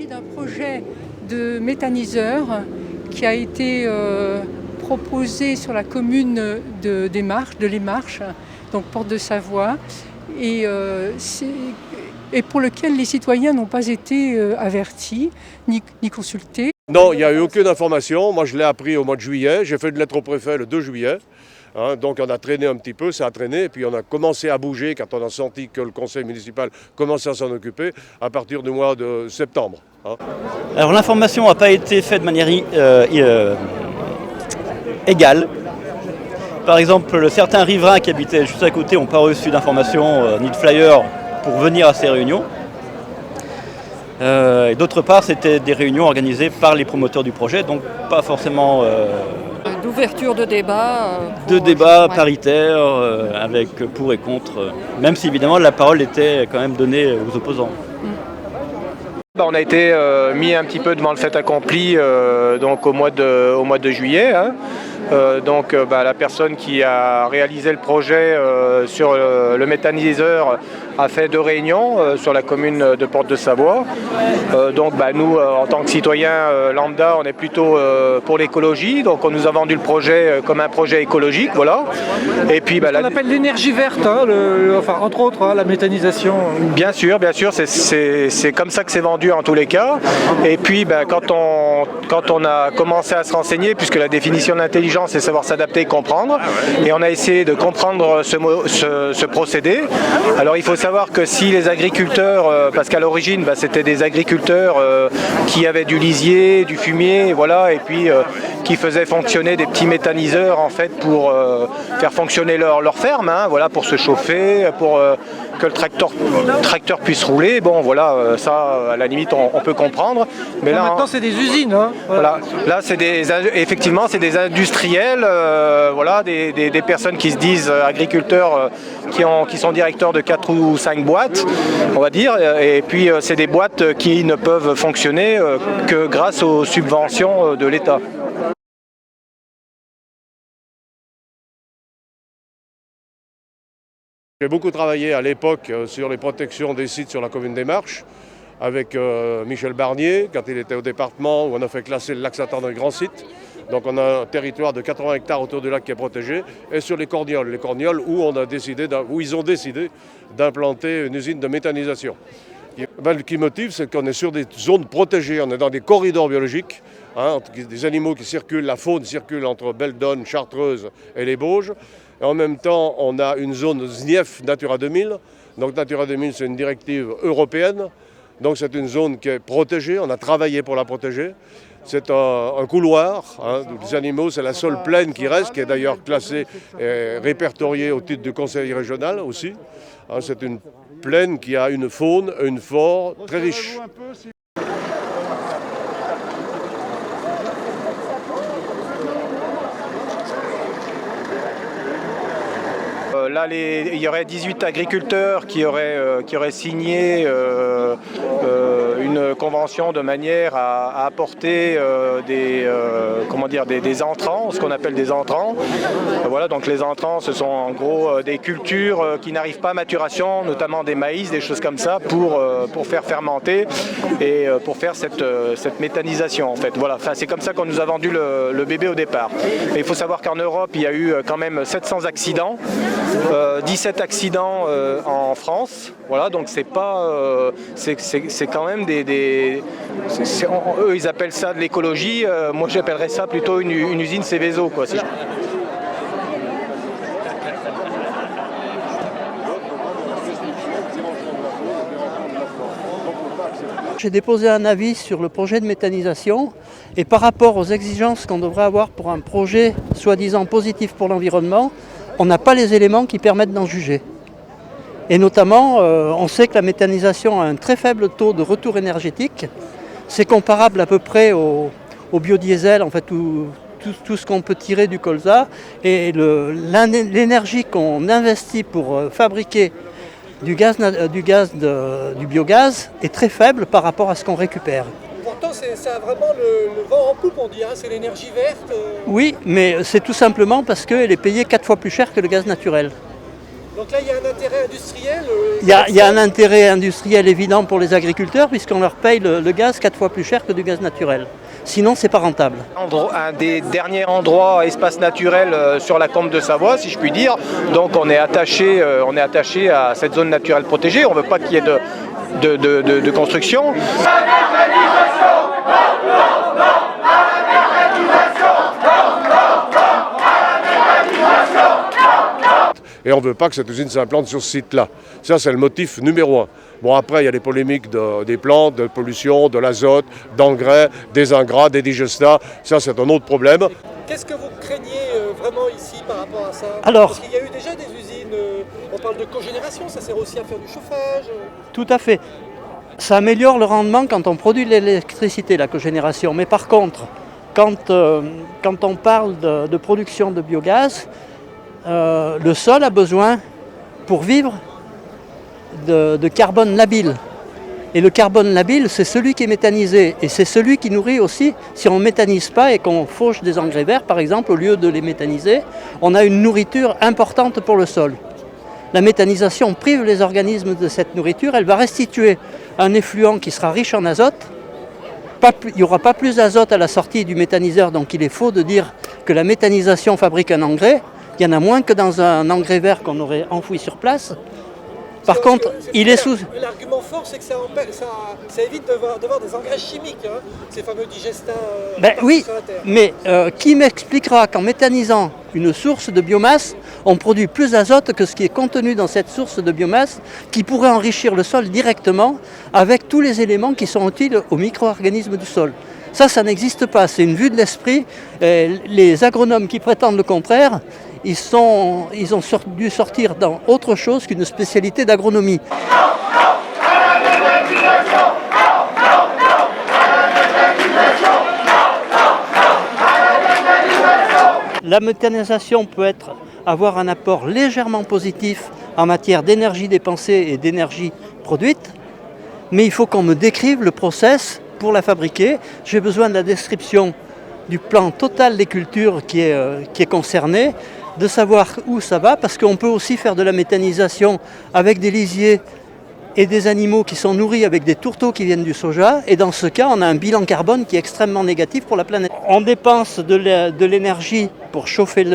d'un projet de méthaniseur qui a été proposé sur la commune de Les Marches, donc Porte de Savoie, et pour lequel les citoyens n'ont pas été avertis ni consultés. Non, il n'y a eu aucune information. Moi, je l'ai appris au mois de juillet. J'ai fait une lettre au préfet le 2 juillet. Donc on a traîné un petit peu, ça a traîné, et puis on a commencé à bouger quand on a senti que le conseil municipal commençait à s'en occuper à partir du mois de septembre. Alors l'information n'a pas été faite de manière égale. Par exemple, certains riverains qui habitaient juste à côté n'ont pas reçu d'informations ni de flyers pour venir à ces réunions. Et d'autre part, c'était des réunions organisées par les promoteurs du projet, donc pas forcément... d'ouverture de débat. De débat paritaire avec pour et contre, même si évidemment la parole était quand même donnée aux opposants. On a été mis un petit peu devant le fait accompli donc au mois de juillet. La personne qui a réalisé le projet sur le méthaniseur a fait 2 réunions sur la commune de Porte de Savoie. Nous, en tant que citoyens lambda, on est plutôt pour l'écologie. Donc on nous a vendu le projet comme un projet écologique, voilà. Et puis, on appelle l'énergie verte, entre autres, la méthanisation. Bien sûr, c'est comme ça que c'est vendu en tous les cas. Et puis quand on a commencé à se renseigner, puisque la définition d'intelligence c'est savoir s'adapter et comprendre, et on a essayé de comprendre ce procédé. Alors il faut savoir que si les agriculteurs, parce qu'à l'origine c'était des agriculteurs qui avaient du lisier, du fumier, voilà, et puis qui faisaient fonctionner des petits méthaniseurs en fait pour faire fonctionner leur ferme, voilà, pour se chauffer, pour que le tracteur puisse rouler. Bon voilà, ça à la limite on peut comprendre. Mais là maintenant c'est des usines. Voilà. Là effectivement c'est des industriels, voilà, des personnes qui se disent agriculteurs, qui sont directeurs de 4 ou 5 boîtes, on va dire, et puis c'est des boîtes qui ne peuvent fonctionner que grâce aux subventions de l'État. J'ai beaucoup travaillé à l'époque sur les protections des sites sur la commune des Marches avec Michel Barnier, quand il était au département, où on a fait classer le lac Saint-André grand site. Donc on a un territoire de 80 hectares autour du lac qui est protégé, et sur les Cornioles où ils ont décidé d'implanter une usine de méthanisation. Le qui motive, c'est qu'on est sur des zones protégées, on est dans des corridors biologiques, des animaux qui circulent, la faune circule entre Beldonne, Chartreuse et les Bauges. Et en même temps, on a une zone ZNIEF Natura 2000. Donc Natura 2000, c'est une directive européenne. Donc c'est une zone qui est protégée, on a travaillé pour la protéger. C'est un couloir des animaux, c'est la seule plaine qui reste, qui est d'ailleurs classée et répertoriée au titre du conseil régional aussi. C'est une plaine qui a une faune, une flore très riche. Là, il y aurait 18 agriculteurs qui auraient signé une convention de manière à apporter des entrants, ce qu'on appelle des entrants. Voilà, donc les entrants, ce sont en gros des cultures qui n'arrivent pas à maturation, notamment des maïs, des choses comme ça, pour faire fermenter et pour faire cette méthanisation en fait. Voilà, c'est comme ça qu'on nous a vendu le bébé au départ. Mais il faut savoir qu'en Europe, il y a eu quand même 700 accidents. 17 accidents en France, voilà, donc c'est pas, c'est quand même eux ils appellent ça de l'écologie, moi j'appellerais ça plutôt une usine Céveso, quoi. J'ai déposé un avis sur le projet de méthanisation et par rapport aux exigences qu'on devrait avoir pour un projet soi-disant positif pour l'environnement, on n'a pas les éléments qui permettent d'en juger. Et notamment, on sait que la méthanisation a un très faible taux de retour énergétique. C'est comparable à peu près au biodiesel, en fait, tout ce qu'on peut tirer du colza. Et l'énergie qu'on investit pour fabriquer du biogaz est très faible par rapport à ce qu'on récupère. Pourtant, ça a vraiment le vent en poupe, on dit, c'est l'énergie verte. Oui, mais c'est tout simplement parce qu'elle est payée 4 fois plus cher que le gaz naturel. Donc là, il y a un intérêt industriel. Il y a un intérêt industriel évident pour les agriculteurs puisqu'on leur paye le gaz 4 fois plus cher que du gaz naturel. Sinon, c'est pas rentable. Un des derniers endroits espaces naturels sur la Combe de Savoie, si je puis dire. Donc on est attaché à cette zone naturelle protégée. On ne veut pas qu'il y ait de construction. Et on ne veut pas que cette usine s'implante sur ce site-là. Ça, c'est le motif numéro un. Bon, après, il y a les polémiques des plantes, de pollution, de l'azote, d'engrais, des ingrats, des digestats. Ça, c'est un autre problème. Qu'est-ce que vous craignez vraiment ici par rapport à ça? Alors, parce qu'il y a eu déjà des usines, on parle de cogénération, ça sert aussi à faire du chauffage. Tout à fait. Ça améliore le rendement quand on produit de l'électricité, la cogénération. Mais par contre, quand on parle de production de biogaz, le sol a besoin, pour vivre, de carbone labile. Et le carbone labile, c'est celui qui est méthanisé. Et c'est celui qui nourrit aussi, si on ne méthanise pas et qu'on fauche des engrais verts, par exemple, au lieu de les méthaniser, on a une nourriture importante pour le sol. La méthanisation prive les organismes de cette nourriture, elle va restituer un effluent qui sera riche en azote. Il n'y aura pas plus d'azote à la sortie du méthaniseur, donc il est faux de dire que la méthanisation fabrique un engrais. Il y en a moins que dans un engrais vert qu'on aurait enfoui sur place. Par contre, il est sous... L'argument fort, c'est que ça évite d'avoir des engrais chimiques, hein, ces fameux digestats. Oui, mais qui m'expliquera qu'en méthanisant une source de biomasse, on produit plus d'azote que ce qui est contenu dans cette source de biomasse, qui pourrait enrichir le sol directement avec tous les éléments qui sont utiles aux micro-organismes du sol. Ça n'existe pas, c'est une vue de l'esprit. Les agronomes qui prétendent le contraire, ils ont dû sortir dans autre chose qu'une spécialité d'agronomie. La méthanisation peut avoir un apport légèrement positif en matière d'énergie dépensée et d'énergie produite, mais il faut qu'on me décrive le process pour la fabriquer. J'ai besoin de la description du plan total des cultures qui est concerné, de savoir où ça va, parce qu'on peut aussi faire de la méthanisation avec des lisiers et des animaux qui sont nourris avec des tourteaux qui viennent du soja, et dans ce cas, on a un bilan carbone qui est extrêmement négatif pour la planète. On dépense de l'énergie pour chauffer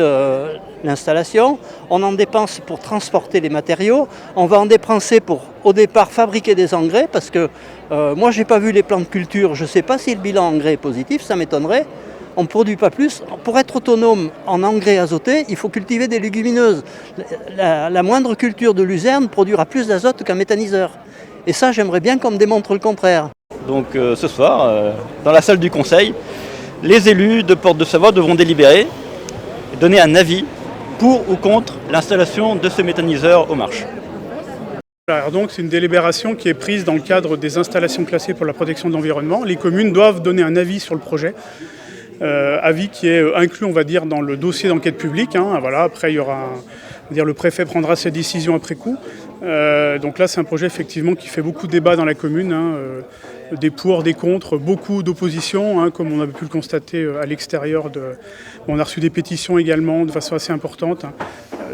l'installation, on en dépense pour transporter les matériaux, on va en dépenser pour, au départ, fabriquer des engrais, parce que moi, je n'ai pas vu les plans de culture, je ne sais pas si le bilan engrais est positif, ça m'étonnerait. On ne produit pas plus. Pour être autonome en engrais azoté, il faut cultiver des légumineuses. La moindre culture de luzerne produira plus d'azote qu'un méthaniseur. Et ça, j'aimerais bien qu'on me démontre le contraire. Donc ce soir, dans la salle du conseil, les élus de Porte de Savoie devront délibérer et donner un avis pour ou contre l'installation de ce méthaniseur aux marches. Alors donc c'est une délibération qui est prise dans le cadre des installations classées pour la protection de l'environnement. Les communes doivent donner un avis sur le projet. Avis qui est inclus, on va dire, dans le dossier d'enquête publique. Voilà. Après, il y aura le préfet prendra ses décisions après coup. Donc là, c'est un projet effectivement qui fait beaucoup de débats dans la commune. Des pour, des contre, beaucoup d'opposition, comme on a pu le constater à l'extérieur. On a reçu des pétitions également de façon assez importante.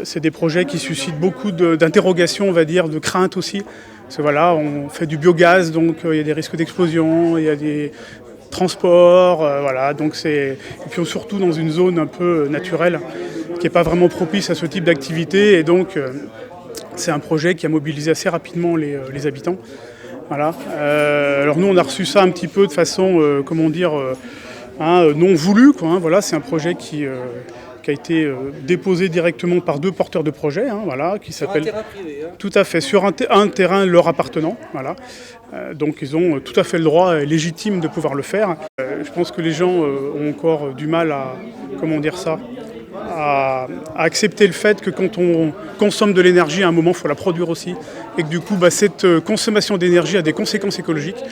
C'est des projets qui suscitent beaucoup d'interrogations, on va dire, de craintes aussi. Parce que voilà, on fait du biogaz, donc il y a des risques d'explosion, il y a des transport, voilà, donc et puis surtout dans une zone un peu naturelle qui n'est pas vraiment propice à ce type d'activité, et donc c'est un projet qui a mobilisé assez rapidement les habitants. Voilà. Alors nous on a reçu ça un petit peu de façon, comment dire, non voulue, quoi, voilà, c'est un projet qui a été déposé directement par 2 porteurs de projet, voilà, qui s'appellent... Sur un terrain privé. Tout à fait, sur un terrain leur appartenant, voilà. Donc ils ont tout à fait le droit légitime de pouvoir le faire. Je pense que les gens ont encore du mal à, comment dire ça, à accepter le fait que quand on consomme de l'énergie, à un moment, il faut la produire aussi. Et que du coup, cette consommation d'énergie a des conséquences écologiques.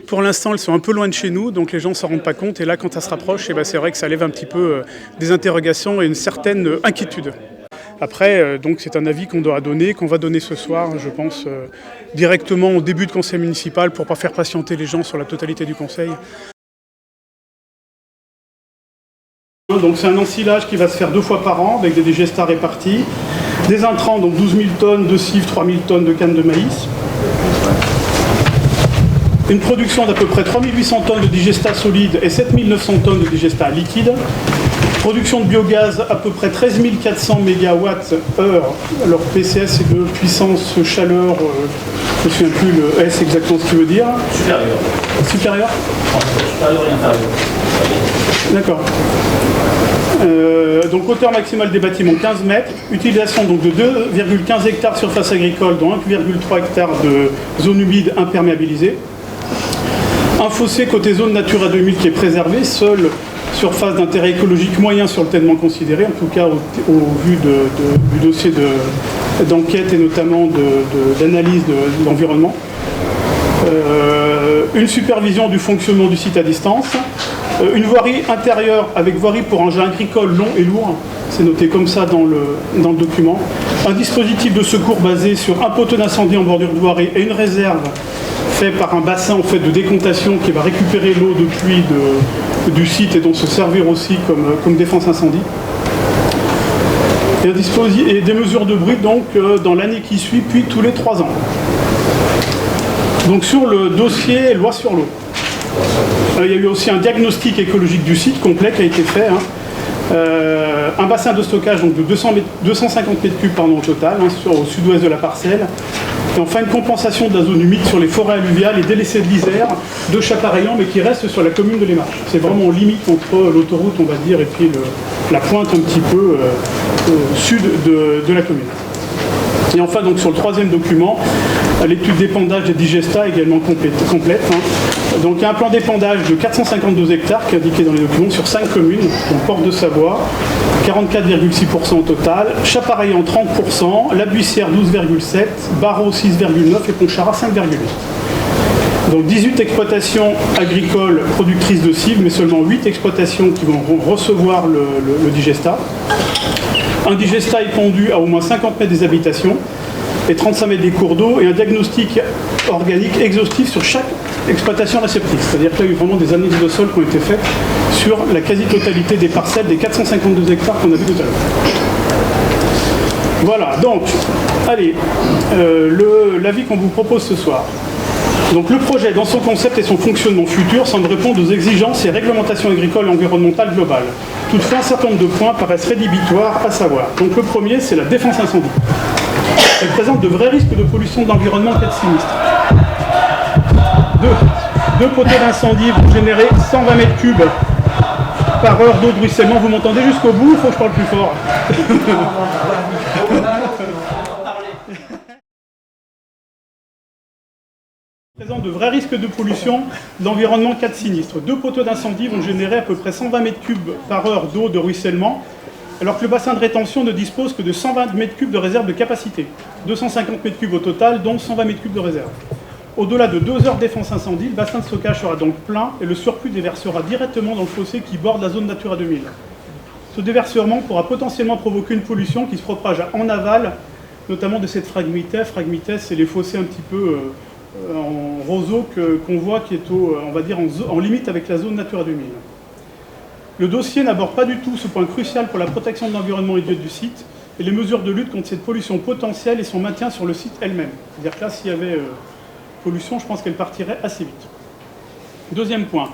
Pour l'instant, elles sont un peu loin de chez nous, donc les gens ne s'en rendent pas compte. Et là, quand ça se rapproche, c'est vrai que ça lève un petit peu des interrogations et une certaine inquiétude. Après, donc c'est un avis qu'on doit donner, qu'on va donner ce soir, je pense, directement au début de conseil municipal pour ne pas faire patienter les gens sur la totalité du conseil. Donc c'est un ensilage qui va se faire 2 fois par an avec des digestats répartis. Des intrants, donc 12 000 tonnes de cives, 3 000 tonnes de canne de maïs. Une production d'à peu près 3 800 tonnes de digestat solide et 7 900 tonnes de digestat liquide. Production de biogaz à peu près 13 400 MWh. Alors PCS c'est de puissance chaleur, je ne me souviens plus le S exactement ce qu'il veut dire. Supérieur. Supérieur. Supérieur et inférieur. D'accord. Donc hauteur maximale des bâtiments 15 mètres, utilisation donc de 2,15 hectares surface agricole, dont 1,3 hectares de zone humide imperméabilisée. Un fossé côté zone Natura 2000 qui est préservé, seule surface d'intérêt écologique moyen sur le tellement considéré, en tout cas au vu du dossier d'enquête et notamment d'analyse de l'environnement. Une supervision du fonctionnement du site à distance. Une voirie intérieure avec voirie pour engins agricoles longs et lourds, c'est noté comme ça dans le document. Un dispositif de secours basé sur un poteau d'incendie en bordure de voirie et une réserve fait par un bassin en fait, de décontation qui va récupérer l'eau de pluie du site et donc se servir aussi comme défense incendie. Et des mesures de bruit donc dans l'année qui suit, puis tous les 3 ans. Donc sur le dossier loi sur l'eau. Il y a eu aussi un diagnostic écologique du site complet qui a été fait. Un bassin de stockage donc, de 250 m3 au total, au sud-ouest de la parcelle. Et enfin une compensation de la zone humide sur les forêts alluviales et délaissées de l'Isère, de Chapareillan, mais qui reste sur la commune de Les Marches. C'est vraiment en limite entre l'autoroute, on va dire, et puis la pointe un petit peu au sud de la commune. Et enfin, donc, sur le 3e document, l'étude d'épandage des digestats également complète. Donc il y a un plan d'épandage de 452 hectares qui est indiqué dans les documents sur 5 communes, donc Porte de Savoie, 44,6% au total, Chapareillan 30%, La Buissière 12,7%, Barreau 6,9% et Pontcharrat 5,8%. Donc 18 exploitations agricoles productrices de cibles, mais seulement 8 exploitations qui vont recevoir le digestat. Un digestat étendu à au moins 50 mètres des habitations et 35 mètres des cours d'eau et un diagnostic organique exhaustif sur chaque exploitation réceptrice. C'est-à-dire qu'il y a eu vraiment des analyses de sol qui ont été faites sur la quasi-totalité des parcelles des 452 hectares qu'on a vu tout à l'heure. Voilà, donc, allez, l'avis qu'on vous propose ce soir. Donc le projet, dans son concept et son fonctionnement futur, semble répondre aux exigences et réglementations agricoles et environnementales globales. Toutefois, un certain nombre de points paraissent rédhibitoires à savoir. Donc le premier, c'est la défense incendie. Elle présente de vrais risques de pollution de l'environnement en cas de sinistre. Deux poteaux d'incendie vont générer 120 mètres cubes par heure d'eau de ruissellement. Vous m'entendez jusqu'au bout, il faut que je parle plus fort. Présente de vrais risques de pollution de l'environnement en cas de sinistre. 2 poteaux d'incendie vont générer à peu près 120 mètres cubes par heure d'eau de ruissellement, alors que le bassin de rétention ne dispose que de 120 mètres cubes de réserve de capacité. 250 mètres cubes au total, dont 120 mètres cubes de réserve. Au-delà de 2 heures de défense incendie, le bassin de stockage sera donc plein et le surplus déversera directement dans le fossé qui borde la zone Natura 2000. Ce déversement pourra potentiellement provoquer une pollution qui se propage en aval, notamment de cette phragmites. Phragmites, c'est les fossés un petit peu en roseau qu'on voit qui est on va dire en limite avec la zone Natura 2000. Le dossier n'aborde pas du tout ce point crucial pour la protection de l'environnement idiot du site et les mesures de lutte contre cette pollution potentielle et son maintien sur le site elle-même. C'est-à-dire que là, s'il y avait pollution, je pense qu'elle partirait assez vite. Deuxième point.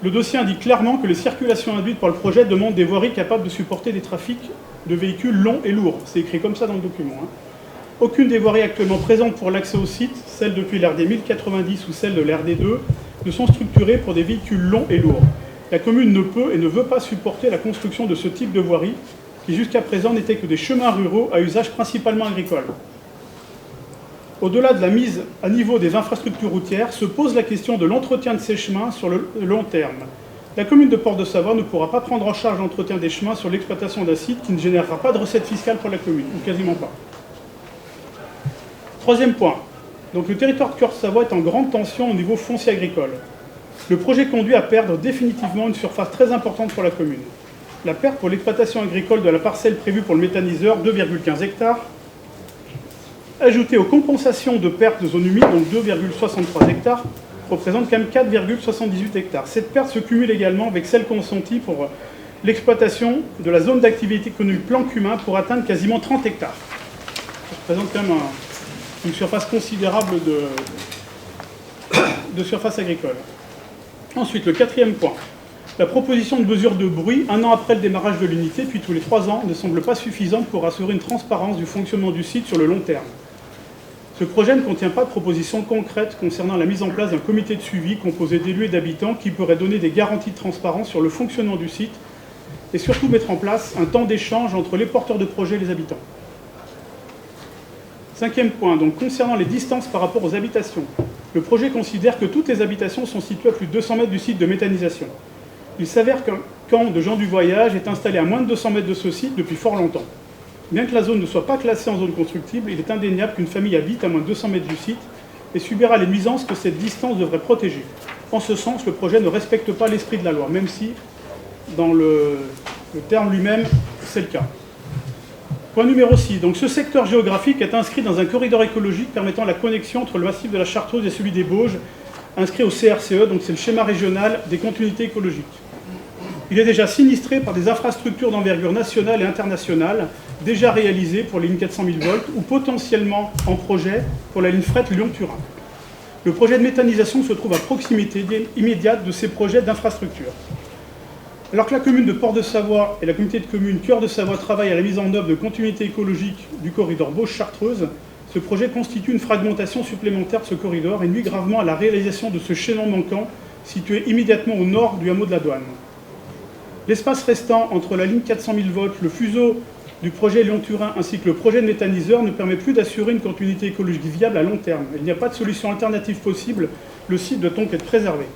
Le dossier indique clairement que les circulations induites par le projet demandent des voiries capables de supporter des trafics de véhicules longs et lourds. C'est écrit comme ça dans le document. Aucune des voiries actuellement présentes pour l'accès au site, celles depuis l'RD 1090 ou celles de l'RD 2, ne sont structurées pour des véhicules longs et lourds. La commune ne peut et ne veut pas supporter la construction de ce type de voirie, qui jusqu'à présent n'étaient que des chemins ruraux à usage principalement agricole. Au-delà de la mise à niveau des infrastructures routières, se pose la question de l'entretien de ces chemins sur le long terme. La commune de Porte de Savoie ne pourra pas prendre en charge l'entretien des chemins sur l'exploitation d'un site qui ne générera pas de recettes fiscales pour la commune, ou quasiment pas. Troisième point. Donc, le territoire de Cœur-Savoie est en grande tension au niveau foncier agricole. Le projet conduit à perdre définitivement une surface très importante pour la commune. La perte pour l'exploitation agricole de la parcelle prévue pour le méthaniseur, 2,15 hectares, ajoutée aux compensations de perte de zone humide, donc 2,63 hectares, représente quand même 4,78 hectares. Cette perte se cumule également avec celle consentie pour l'exploitation de la zone d'activité économique plan cumin pour atteindre quasiment 30 hectares. Ça représente quand même une surface considérable de surface agricole. Ensuite, le quatrième point. La proposition de mesure de bruit, un an après le démarrage de l'unité, puis tous les 3 ans, ne semble pas suffisante pour assurer une transparence du fonctionnement du site sur le long terme. Ce projet ne contient pas de propositions concrètes concernant la mise en place d'un comité de suivi composé d'élus et d'habitants qui pourrait donner des garanties de transparence sur le fonctionnement du site et surtout mettre en place un temps d'échange entre les porteurs de projets et les habitants. Cinquième point, donc concernant les distances par rapport aux habitations. Le projet considère que toutes les habitations sont situées à plus de 200 mètres du site de méthanisation. Il s'avère qu'un camp de gens du voyage est installé à moins de 200 mètres de ce site depuis fort longtemps. Bien que la zone ne soit pas classée en zone constructible, il est indéniable qu'une famille habite à moins de 200 mètres du site et subira les nuisances que cette distance devrait protéger. En ce sens, le projet ne respecte pas l'esprit de la loi, même si, dans le terme lui-même, c'est le cas. Point numéro 6. Donc, ce secteur géographique est inscrit dans un corridor écologique permettant la connexion entre le massif de la Chartreuse et celui des Bauges, inscrit au CRCE, donc c'est le schéma régional des continuités écologiques. Il est déjà sinistré par des infrastructures d'envergure nationale et internationale, déjà réalisées pour les lignes 400 000 volts ou potentiellement en projet pour la ligne fret Lyon-Turin. Le projet de méthanisation se trouve à proximité immédiate de ces projets d'infrastructure. Alors que la commune de Port-de-Savoie et la communauté de communes Cœur de Savoie travaillent à la mise en œuvre de continuité écologique du corridor Bauge-Chartreuse, ce projet constitue une fragmentation supplémentaire de ce corridor et nuit gravement à la réalisation de ce chaînon manquant situé immédiatement au nord du hameau de la Douane. L'espace restant entre la ligne 400 000 volts, le fuseau du projet Lyon-Turin ainsi que le projet de méthaniseur ne permet plus d'assurer une continuité écologique viable à long terme. Il n'y a pas de solution alternative possible, le site doit donc être préservé.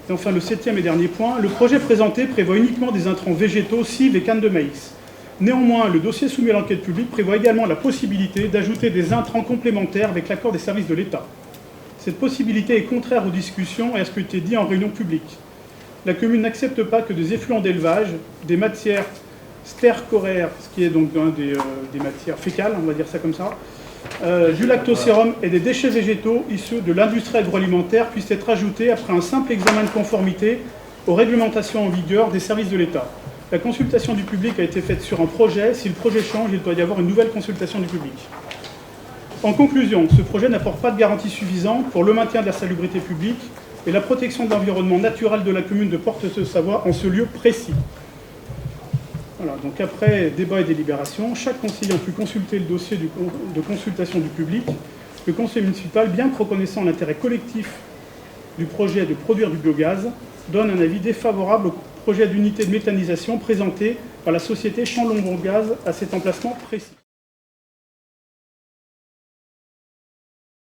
Et enfin, le 7e et dernier point, le projet présenté prévoit uniquement des intrants végétaux, cives et cannes de maïs. Néanmoins, le dossier soumis à l'enquête publique prévoit également la possibilité d'ajouter des intrants complémentaires avec l'accord des services de l'État. Cette possibilité est contraire aux discussions et à ce qui a été dit en réunion publique. La commune n'accepte pas que des effluents d'élevage, des matières stercoraires, ce qui est donc des matières fécales, on va dire ça comme ça, du lactosérum et des déchets végétaux issus de l'industrie agroalimentaire puissent être ajoutés après un simple examen de conformité aux réglementations en vigueur des services de l'État. La consultation du public a été faite sur un projet. Si le projet change, il doit y avoir une nouvelle consultation du public. En conclusion, ce projet n'apporte pas de garantie suffisante pour le maintien de la salubrité publique et la protection de l'environnement naturel de la commune de Port-de-Savoie en ce lieu précis. Voilà, donc après débat et délibération, chaque conseiller a pu consulter le dossier de consultation du public. Le conseil municipal, bien que reconnaissant l'intérêt collectif du projet de produire du biogaz, donne un avis défavorable au projet d'unité de méthanisation présenté par la société Champ-Longon Gaz à cet emplacement précis.